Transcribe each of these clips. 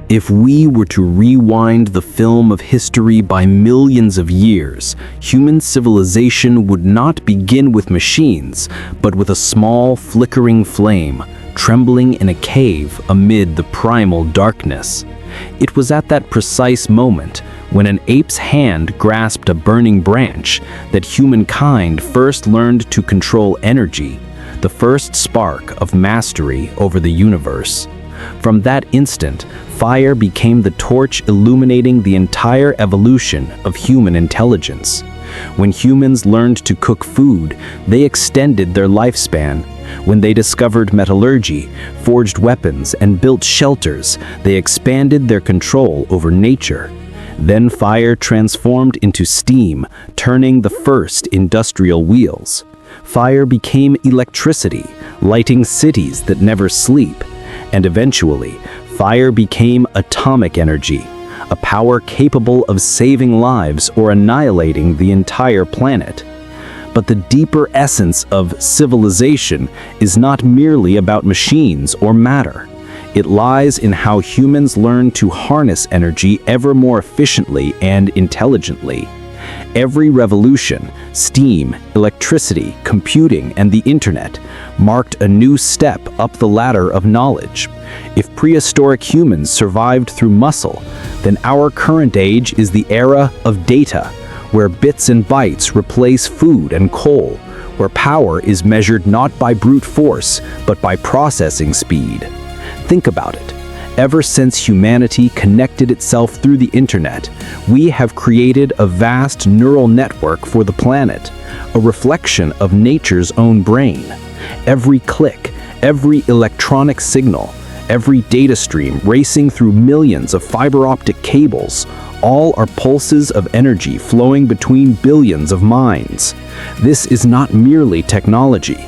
If we were to rewind the film of history by millions of years, human civilization would not begin with machines, but with a small, flickering flame, trembling in a cave amid the primal darkness. It was at that precise moment, when an ape's hand grasped a burning branch, that humankind first learned to control energy, the first spark of mastery over the universe. From that instant, fire became the torch illuminating the entire evolution of human intelligence. When humans learned to cook food, they extended their lifespan. When they discovered metallurgy, forged weapons, and built shelters, they expanded their control over nature. Then fire transformed into steam, turning the first industrial wheels. Fire became electricity, lighting cities that never sleep. And eventually, fire became atomic energy, a power capable of saving lives or annihilating the entire planet. But the deeper essence of civilization is not merely about machines or matter. It lies in how humans learn to harness energy ever more efficiently and intelligently. Every revolution, steam, electricity, computing, and the internet, marked a new step up the ladder of knowledge. If prehistoric humans survived through muscle, then our current age is the era of data, where bits and bytes replace food and coal, where power is measured not by brute force, but by processing speed. Think about it. Ever since humanity connected itself through the internet, we have created a vast neural network for the planet, a reflection of nature's own brain. Every click, every electronic signal, every data stream racing through millions of fiber optic cables, all are pulses of energy flowing between billions of minds. This is not merely technology.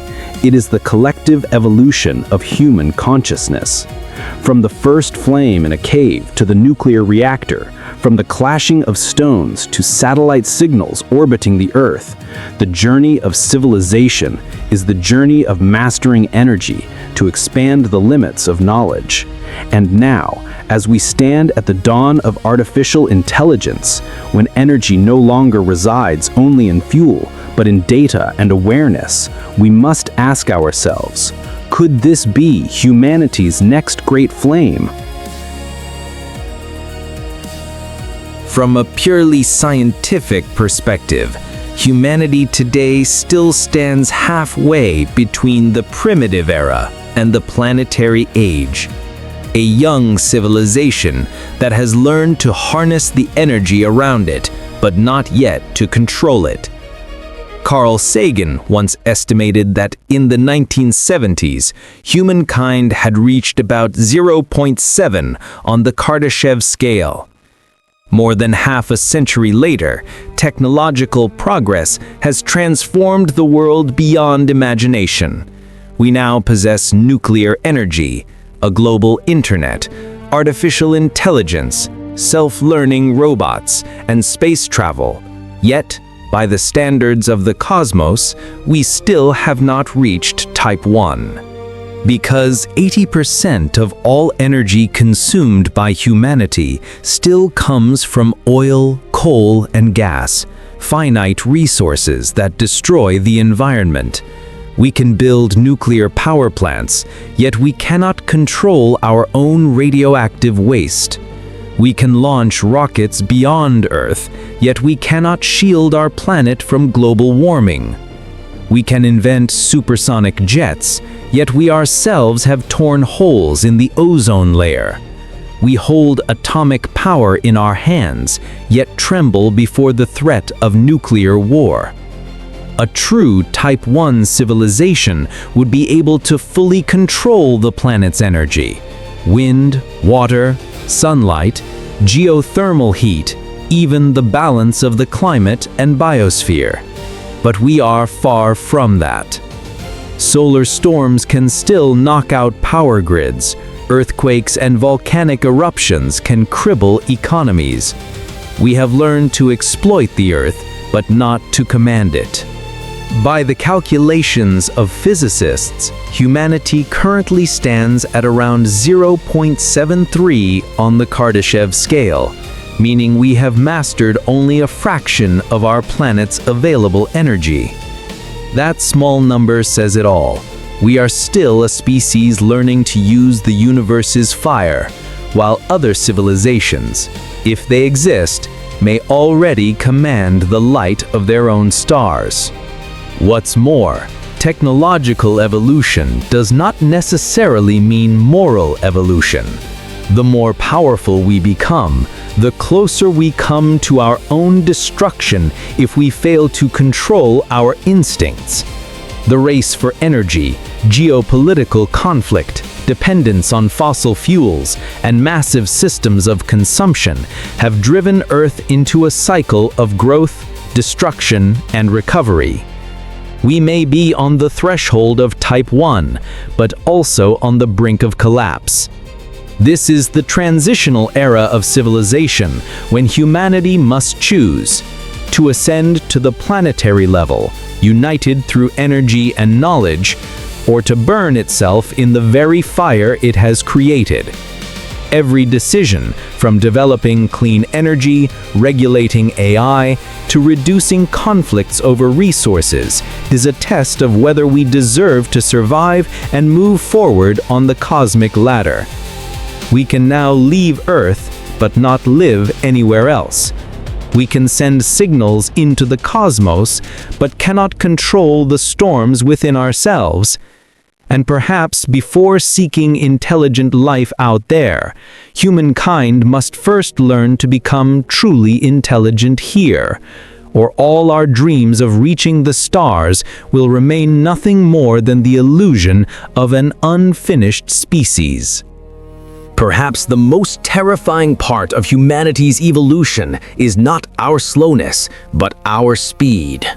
It is the collective evolution of human consciousness. From the first flame in a cave to the nuclear reactor, from the clashing of stones to satellite signals orbiting the Earth, the journey of civilization is the journey of mastering energy to expand the limits of knowledge. And now, as we stand at the dawn of artificial intelligence, when energy no longer resides only in fuel, but in data and awareness, we must ask ourselves, could this be humanity's next great flame? From a purely scientific perspective, humanity today still stands halfway between the primitive era and the planetary age. A young civilization that has learned to harness the energy around it, but not yet to control it. Carl Sagan once estimated that in the 1970s, humankind had reached about 0.7 on the Kardashev Scale. More than half a century later, technological progress has transformed the world beyond imagination. We now possess nuclear energy, a global internet, artificial intelligence, self-learning robots, and space travel. Yet, by the standards of the cosmos, we still have not reached Type 1. Because 80% of all energy consumed by humanity still comes from oil, coal, and gas, finite resources that destroy the environment. We can build nuclear power plants, yet we cannot control our own radioactive waste. We can launch rockets beyond Earth, yet we cannot shield our planet from global warming. We can invent supersonic jets, yet we ourselves have torn holes in the ozone layer. We hold atomic power in our hands, yet tremble before the threat of nuclear war. A true Type 1 civilization would be able to fully control the planet's energy. Wind, water, sunlight, geothermal heat, even the balance of the climate and biosphere. But we are far from that. Solar storms can still knock out power grids. Earthquakes and volcanic eruptions can cripple economies. We have learned to exploit the Earth, but not to command it. By the calculations of physicists, humanity currently stands at around 0.73 on the Kardashev scale, meaning we have mastered only a fraction of our planet's available energy. That small number says it all. We are still a species learning to use the universe's fire, while other civilizations, if they exist, may already command the light of their own stars. What's more, technological evolution does not necessarily mean moral evolution. The more powerful we become, the closer we come to our own destruction if we fail to control our instincts. The race for energy, geopolitical conflict, dependence on fossil fuels, and massive systems of consumption have driven Earth into a cycle of growth, destruction, and recovery. We may be on the threshold of Type 1, but also on the brink of collapse. This is the transitional era of civilization when humanity must choose to ascend to the planetary level, united through energy and knowledge, or to burn itself in the very fire it has created. Every decision, from developing clean energy, regulating AI, to reducing conflicts over resources, is a test of whether we deserve to survive and move forward on the cosmic ladder. We can now leave Earth, but not live anywhere else. We can send signals into the cosmos, but cannot control the storms within ourselves. And perhaps before seeking intelligent life out there, humankind must first learn to become truly intelligent here, or all our dreams of reaching the stars will remain nothing more than the illusion of an unfinished species. Perhaps the most terrifying part of humanity's evolution is not our slowness, but our speed.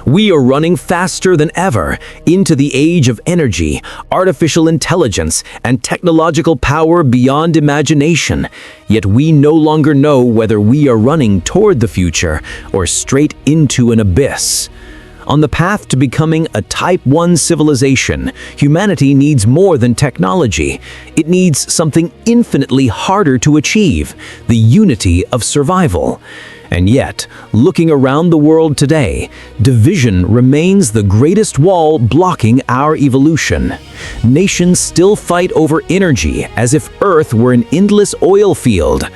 We are running faster than ever into the age of energy, artificial intelligence, and technological power beyond imagination. Yet we no longer know whether we are running toward the future or straight into an abyss. On the path to becoming a Type 1 civilization, humanity needs more than technology. It needs something infinitely harder to achieve: the unity of survival. And yet, looking around the world today, division remains the greatest wall blocking our evolution. Nations still fight over energy as if Earth were an endless oil field.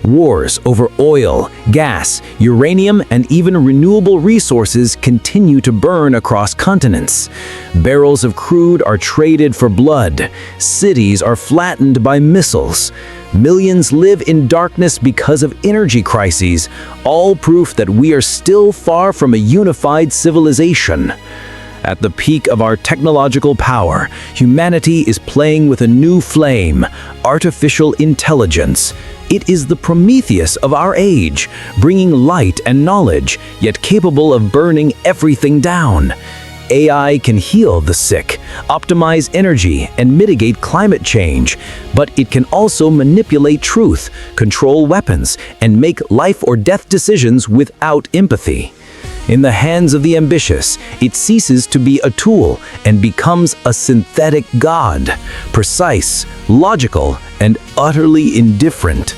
Wars over oil, gas, uranium, and even renewable resources continue to burn across continents. Barrels of crude are traded for blood. Cities are flattened by missiles. Millions live in darkness because of energy crises, all proof that we are still far from a unified civilization. At the peak of our technological power, humanity is playing with a new flame: artificial intelligence. It is the Prometheus of our age, bringing light and knowledge, yet capable of burning everything down. AI can heal the sick, optimize energy, and mitigate climate change, but it can also manipulate truth, control weapons, and make life or death decisions without empathy. In the hands of the ambitious, it ceases to be a tool and becomes a synthetic god, precise, logical, and utterly indifferent.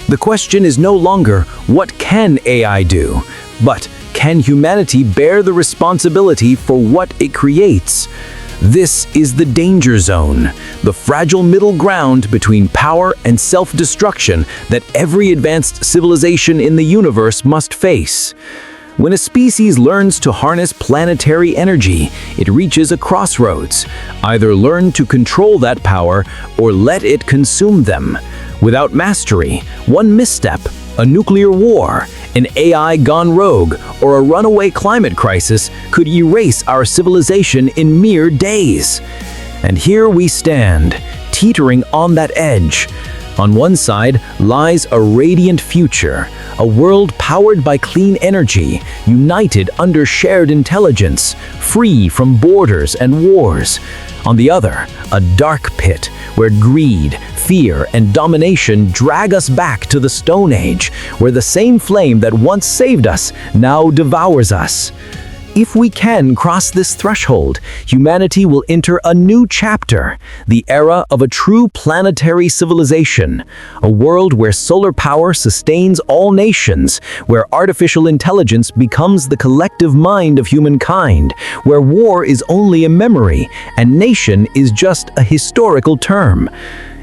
The question is no longer, what can AI do? But, can humanity bear the responsibility for what it creates? This is the danger zone, the fragile middle ground between power and self-destruction that every advanced civilization in the universe must face. When a species learns to harness planetary energy, it reaches a crossroads. Either learn to control that power or let it consume them. Without mastery, one misstep, a nuclear war, an AI gone rogue, or a runaway climate crisis could erase our civilization in mere days. And here we stand, teetering on that edge. On one side lies a radiant future, a world powered by clean energy, united under shared intelligence, free from borders and wars. On the other, a dark pit where greed, fear, and domination drag us back to the Stone Age, where the same flame that once saved us now devours us. If we can cross this threshold, humanity will enter a new chapter, the era of a true planetary civilization, a world where solar power sustains all nations, where artificial intelligence becomes the collective mind of humankind, where war is only a memory and nation is just a historical term.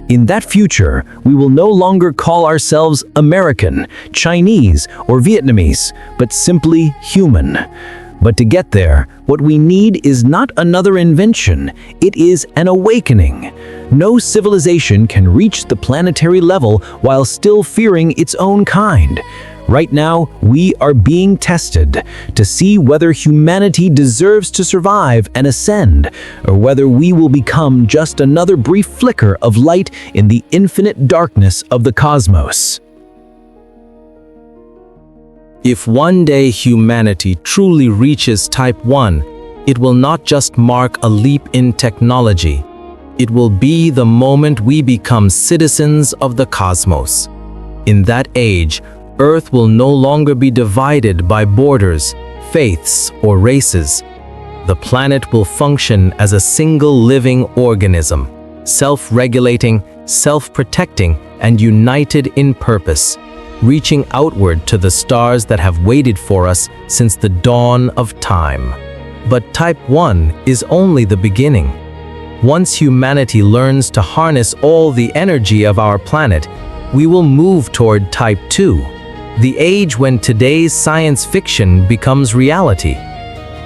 In that future, we will no longer call ourselves American, Chinese, or Vietnamese, but simply human. But to get there, what we need is not another invention, it is an awakening. No civilization can reach the planetary level while still fearing its own kind. Right now, we are being tested to see whether humanity deserves to survive and ascend, or whether we will become just another brief flicker of light in the infinite darkness of the cosmos. If one day humanity truly reaches Type 1, it will not just mark a leap in technology. It will be the moment we become citizens of the cosmos. In that age, Earth will no longer be divided by borders, faiths, or races. The planet will function as a single living organism, self-regulating, self-protecting, and united in purpose, reaching outward to the stars that have waited for us since the dawn of time. But Type 1 is only the beginning. Once humanity learns to harness all the energy of our planet, we will move toward Type 2, the age when today's science fiction becomes reality.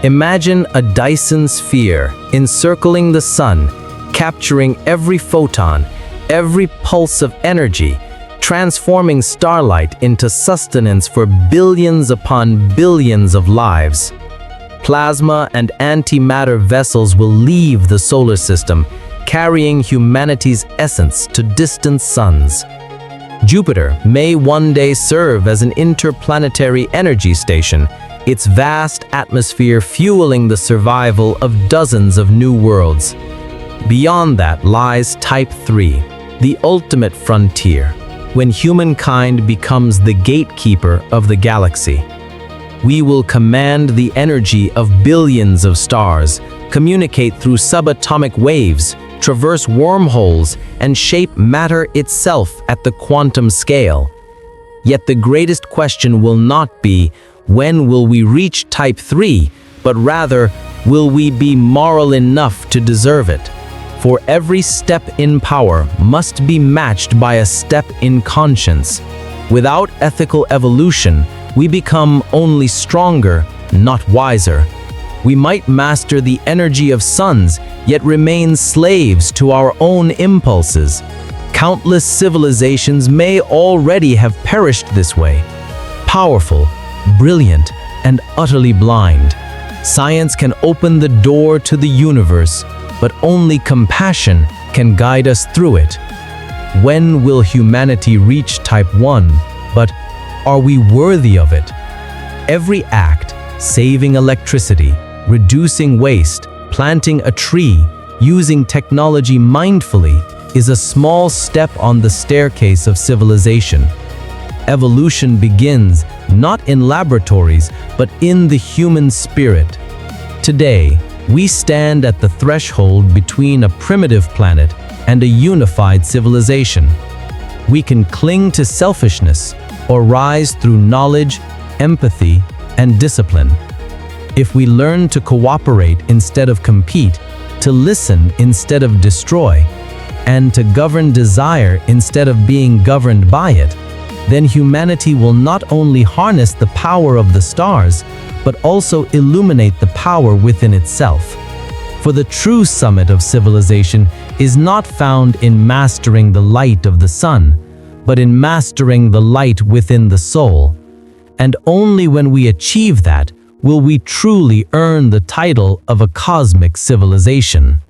Imagine a Dyson sphere encircling the sun, capturing every photon, every pulse of energy, transforming starlight into sustenance for billions upon billions of lives. Plasma and antimatter vessels will leave the solar system, carrying humanity's essence to distant suns. Jupiter may one day serve as an interplanetary energy station, its vast atmosphere fueling the survival of dozens of new worlds. Beyond that lies Type 3, the ultimate frontier, when humankind becomes the gatekeeper of the galaxy. We will command the energy of billions of stars, communicate through subatomic waves, traverse wormholes, and shape matter itself at the quantum scale. Yet the greatest question will not be, when will we reach Type 3, but rather, will we be moral enough to deserve it? For every step in power must be matched by a step in conscience. Without ethical evolution, we become only stronger, not wiser. We might master the energy of suns, yet remain slaves to our own impulses. Countless civilizations may already have perished this way. Powerful, brilliant, and utterly blind. Science can open the door to the universe, but only compassion can guide us through it. When will humanity reach Type 1? But are we worthy of it? Every act, saving electricity, reducing waste, planting a tree, using technology mindfully, is a small step on the staircase of civilization. Evolution begins not in laboratories, but in the human spirit. Today, we stand at the threshold between a primitive planet and a unified civilization. We can cling to selfishness or rise through knowledge, empathy, and discipline. If we learn to cooperate instead of compete, to listen instead of destroy, and to govern desire instead of being governed by it, then humanity will not only harness the power of the stars, but also illuminate the power within itself. For the true summit of civilization is not found in mastering the light of the sun, but in mastering the light within the soul. And only when we achieve that will we truly earn the title of a cosmic civilization.